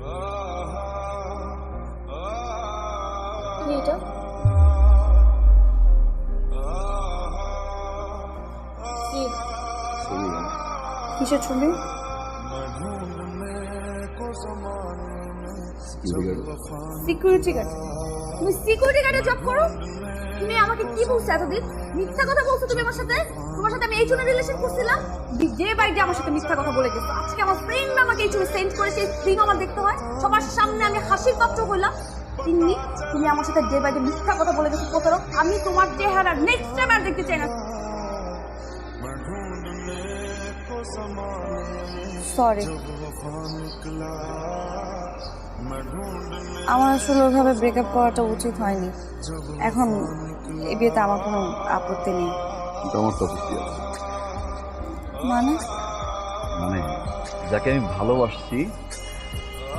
কি এটা? কি? কিসের ছবি? Security guard. তুমি সিকিউরিটি গার্ডে জব করো? তুমি আমাকে কি বলছো এতদিন? মিথ্যা কথা বলছো তুমি আমার সাথে? তোমার সাথে আমি এই জন্য রিলেশন করছিলাম? ডে বাই ডে আমার সাথে মিথ্যা কথা বলে গেছো। আজকে আমার ফ্রেন্ড আমাকে এই ছবি সেন্ড করেছে, স্ক্রিন আমার দেখতে হয়, সবার সামনে আমি হাসির পাত্র হইলাম। তিন্নি, তুমি আমার সাথে ডে বাই ডে মিথ্যা কথা বলে গেছো। প্রতারক, আমি তোমার চেহারা নেক্সট টাইম আর দেখতে চাই না। সরি, আমার আসলে ওইভাবে ব্রেকআপ করাটা উচিত হয়নি। এখন এই বিয়েতে আমার কোনো আপত্তি নেই। আমার তো আপত্তি আছে। মানে মানে যাকে আমি ভালোবাসছি